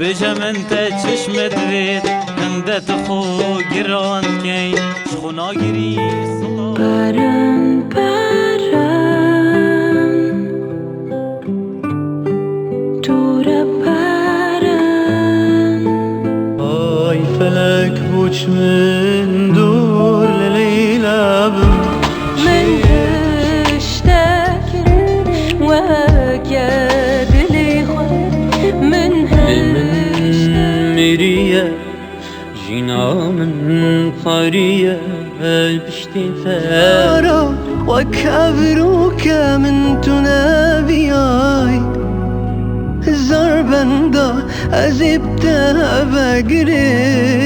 بجم انت چشم درید هندت خو گران کن شخونا گری برن برن دور برن آی فلک بوچ من دور للیلا من هشتاكن وقابلي خود من مرية جينا من قرية بشتي ثارة وكابروك من تنابياي زربندا أزبتها بقري